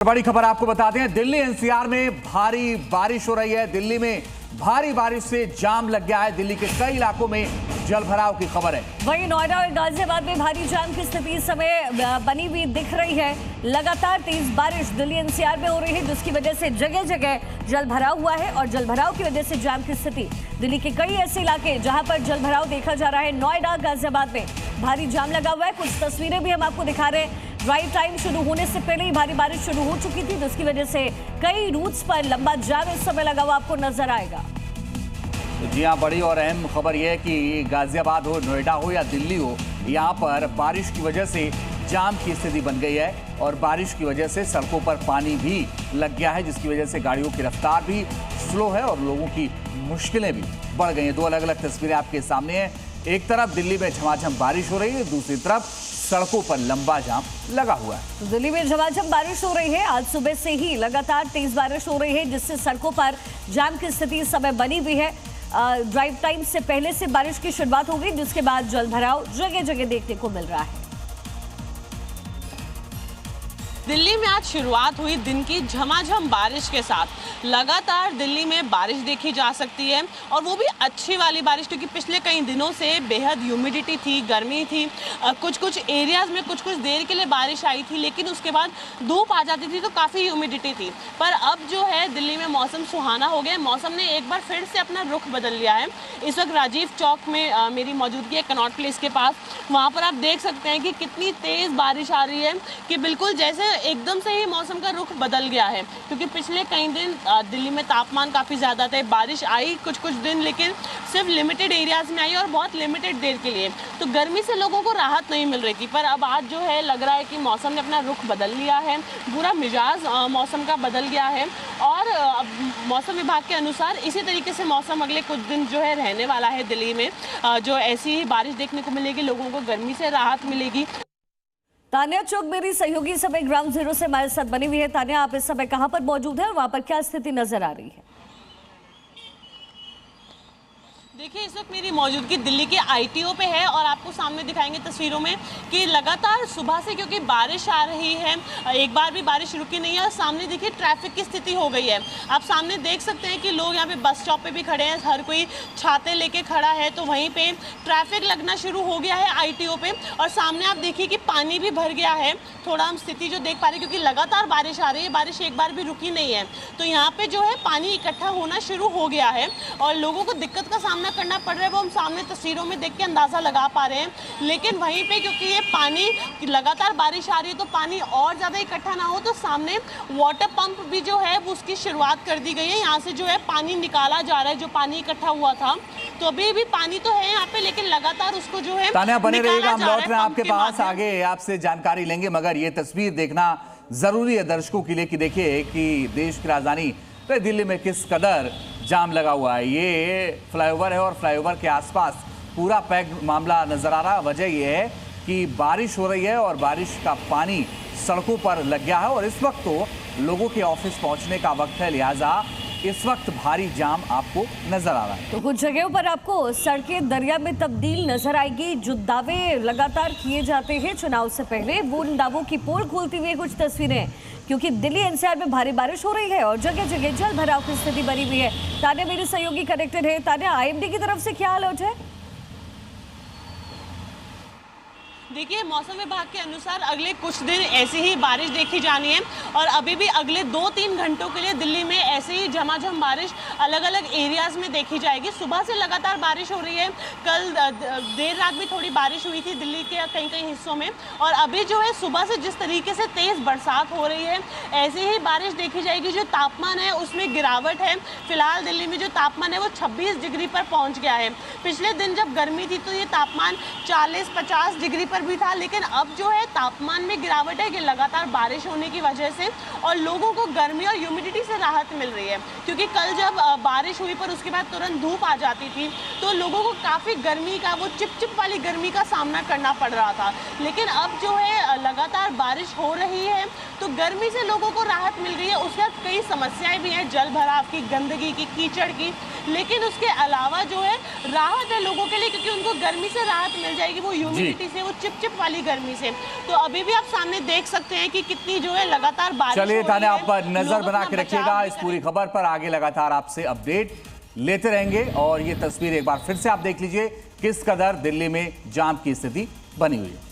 बड़ी खबर आपको बताते हैं, दिल्ली एनसीआर में भारी बारिश हो रही है। दिल्ली में भारी बारिश से जाम लग गया है। दिल्ली के कई इलाकों में जलभराव की खबर है। वहीं नोएडा और गाजियाबाद में भारी जाम की स्थिति इस समय बनी हुई दिख रही है। लगातार तेज बारिश दिल्ली एनसीआर में हो रही है, जिसकी वजह से जगह जगह जलभराव हुआ है और जलभराव की वजह से जाम की स्थिति। दिल्ली के कई ऐसे इलाके जहां पर जलभराव देखा जा रहा है। नोएडा गाजियाबाद में भारी जाम लगा हुआ है। कुछ तस्वीरें भी हम आपको दिखा रहे हैं। ड्राइव टाइम शुरू होने से पहले ही भारी बारिश शुरू हो चुकी थी, जिसकी वजह से कई रूट्स पर लंबा जाम इस समय लगा हुआ आपको नजर आएगा। जी हाँ, बड़ी और अहम खबर यह है कि गाजियाबाद हो, नोएडा हो या दिल्ली हो, यहाँ पर बारिश की वजह से जाम की स्थिति बन गई है और बारिश की वजह से सड़कों पर पानी भी लग गया है, जिसकी वजह से गाड़ियों की रफ्तार भी स्लो है और लोगों की मुश्किलें भी बढ़ गई हैं। दो अलग अलग तस्वीरें आपके सामने हैं। एक तरफ दिल्ली में झमाझम बारिश हो रही है, दूसरी तरफ सड़कों पर लंबा जाम लगा हुआ है। दिल्ली में झमाझम बारिश हो रही है। आज सुबह से ही लगातार तेज बारिश हो रही है, जिससे सड़कों पर जाम की स्थिति इस समय बनी हुई है। ड्राइव टाइम से पहले से बारिश की शुरुआत हो गई, जिसके बाद जलभराव जगह जगह देखने को मिल रहा है। दिल्ली में आज शुरुआत हुई दिन की झमाझम बारिश के साथ। लगातार दिल्ली में बारिश देखी जा सकती है और वो भी अच्छी वाली बारिश, क्योंकि पिछले कई दिनों से बेहद ह्यूमिडिटी थी, गर्मी थी। कुछ एरियाज़ में कुछ देर के लिए बारिश आई थी, लेकिन उसके बाद धूप आ जाती थी तो काफ़ी ह्यूमिडिटी थी। पर अब जो है दिल्ली में मौसम सुहाना हो गया। मौसम ने एक बार फिर से अपना रुख बदल लिया है। इस वक्त राजीव चौक में मेरी मौजूदगी है, कनॉट प्लेस के पास। वहाँ पर आप देख सकते हैं कि कितनी तेज़ बारिश आ रही है कि बिल्कुल जैसे एकदम से ही मौसम का रुख बदल गया है। क्योंकि पिछले कई दिन दिल्ली में तापमान काफ़ी ज़्यादा थे, बारिश आई कुछ दिन, लेकिन सिर्फ लिमिटेड एरियाज़ में आई और बहुत लिमिटेड देर के लिए, तो गर्मी से लोगों को राहत नहीं मिल रही थी। पर अब आज जो है लग रहा है कि मौसम ने अपना रुख बदल लिया है, पूरा मिजाज मौसम का बदल गया है। और मौसम विभाग के अनुसार इसी तरीके से मौसम अगले कुछ दिन जो है रहने वाला है दिल्ली में। जो ऐसी ही बारिश देखने को मिलेगी, लोगों को गर्मी से राहत मिलेगी। तानिया चौक मेरी सहयोगी समय ग्राउंड जीरो से हमारे साथ बनी हुई है। तानिया, आप इस समय कहां पर मौजूद है और वहां पर क्या स्थिति नजर आ रही है? देखिए, इस वक्त मेरी मौजूदगी दिल्ली के आईटीओ पे है और आपको सामने दिखाएंगे तस्वीरों में कि लगातार सुबह से क्योंकि बारिश आ रही है, एक बार भी बारिश रुकी नहीं है। और सामने देखिए ट्रैफिक की स्थिति हो गई है। आप सामने देख सकते हैं कि लोग यहाँ पे बस स्टॉप पे भी खड़े हैं, हर कोई छाते लेके खड़ा है, तो वहीं पे ट्रैफिक लगना शुरू हो गया है आईटीओ पे। और सामने आप देखिए कि पानी भी भर गया है। थोड़ा हम स्थिति जो देख पा रहे हैं, क्योंकि लगातार बारिश आ रही है, बारिश एक बार भी रुकी नहीं है, तो यहाँ पे जो है पानी इकट्ठा होना शुरू हो गया है और लोगों को दिक्कत का सामना करना पड़ रहा है। वो हम सामने तस्वीरों में देख के अंदाजा लगा पा रहे हैं। लेकिन वहीं पे क्योंकि ये पानी लगातार बारिश आ रही है, तो पानी और ज़्यादा इकट्ठा ना हो, तो सामने वाटर पंप भी जो है वो उसकी शुरुआत कर दी गई है। यहाँ से जो है पानी निकाला जा रहा है, जो पानी इकट्ठा हुआ था। तो अभी भी पानी तो है यहाँ पे, लेकिन लगातार उसको जो है तानिया बने रहिएगा, हम लौट रहे हैं आपके पास, आगे आपसे जानकारी लेंगे। मगर ये तस्वीर देखना जरूरी है दर्शकों के लिए कि देखिए कि देश की राजधानी दिल्ली में किस कदर जाम लगा हुआ है। ये फ्लाईओवर है और फ्लाईओवर के आसपास पूरा पैक मामला नजर आ रहा है। वजह यह है कि बारिश हो रही है और बारिश का पानी सड़कों पर लग गया है और इस वक्त तो लोगों के ऑफिस पहुंचने का वक्त है, लिहाजा इस वक्त भारी जाम आपको नजर आ रहा है। तो कुछ जगहों पर आपको सड़कें दरिया में तब्दील नजर आएगी। जो दावे लगातार किए जाते हैं चुनाव से पहले, वो उन दावों की पोल खोलती हुई कुछ तस्वीरें, क्योंकि दिल्ली एनसीआर में भारी बारिश हो रही है और जगह जगह जल भराव की स्थिति बनी हुई है। तानिया मेरी सहयोगी कनेक्टेड है। तानिया, आईएमडी की तरफ से क्या अलर्ट है? देखिए, मौसम विभाग के अनुसार अगले कुछ दिन ऐसी ही बारिश देखी जानी है और अभी भी अगले 2-3 घंटों के लिए दिल्ली में ऐसे ही झमाझम बारिश अलग अलग एरियाज़ में देखी जाएगी। सुबह से लगातार बारिश हो रही है। कल देर रात भी थोड़ी बारिश हुई थी दिल्ली के कई हिस्सों में, और अभी जो है सुबह से जिस तरीके से तेज़ बरसात हो रही है, ऐसी ही बारिश देखी जाएगी। जो तापमान है उसमें गिरावट है। फिलहाल दिल्ली में जो तापमान है वो 26 डिग्री पर पहुँच गया है। पिछले दिन जब गर्मी थी तो ये तापमान 40-50 डिग्री पर भी था, लेकिन अब जो है तापमान में गिरावट है कि लगातार बारिश होने की वजह से और लोगों को गर्मी और ह्यूमिडिटी से राहत मिल रही है। क्योंकि कल जब बारिश हुई पर उसके बाद तुरंत धूप आ जाती थी, तो लोगों को काफ़ी गर्मी का, वो चिपचिप वाली गर्मी का सामना करना पड़ रहा था। लेकिन अब जो है लगातार बारिश हो रही है तो गर्मी से लोगों को राहत मिल रही है। उसके बाद कई समस्याएं भी हैं, जल भराव की, गंदगी की, कीचड़ की, लेकिन उसके अलावा जो है राहत है लोगों के लिए, क्योंकि उनको गर्मी से राहत मिल जाएगी, वो ह्यूमिडिटी से, वो चिपचिप वाली गर्मी से। तो अभी भी आप सामने देख सकते हैं कि कितनी जो है लगातार बारिश हो रही है। चलिए तान्या, आप नजर बना के रखिएगा इस पूरी खबर पर, आगे लगातार आपसे अपडेट लेते रहेंगे। और ये तस्वीर एक बार फिर से आप देख लीजिए किस कदर दिल्ली में जाम की स्थिति बनी हुई है।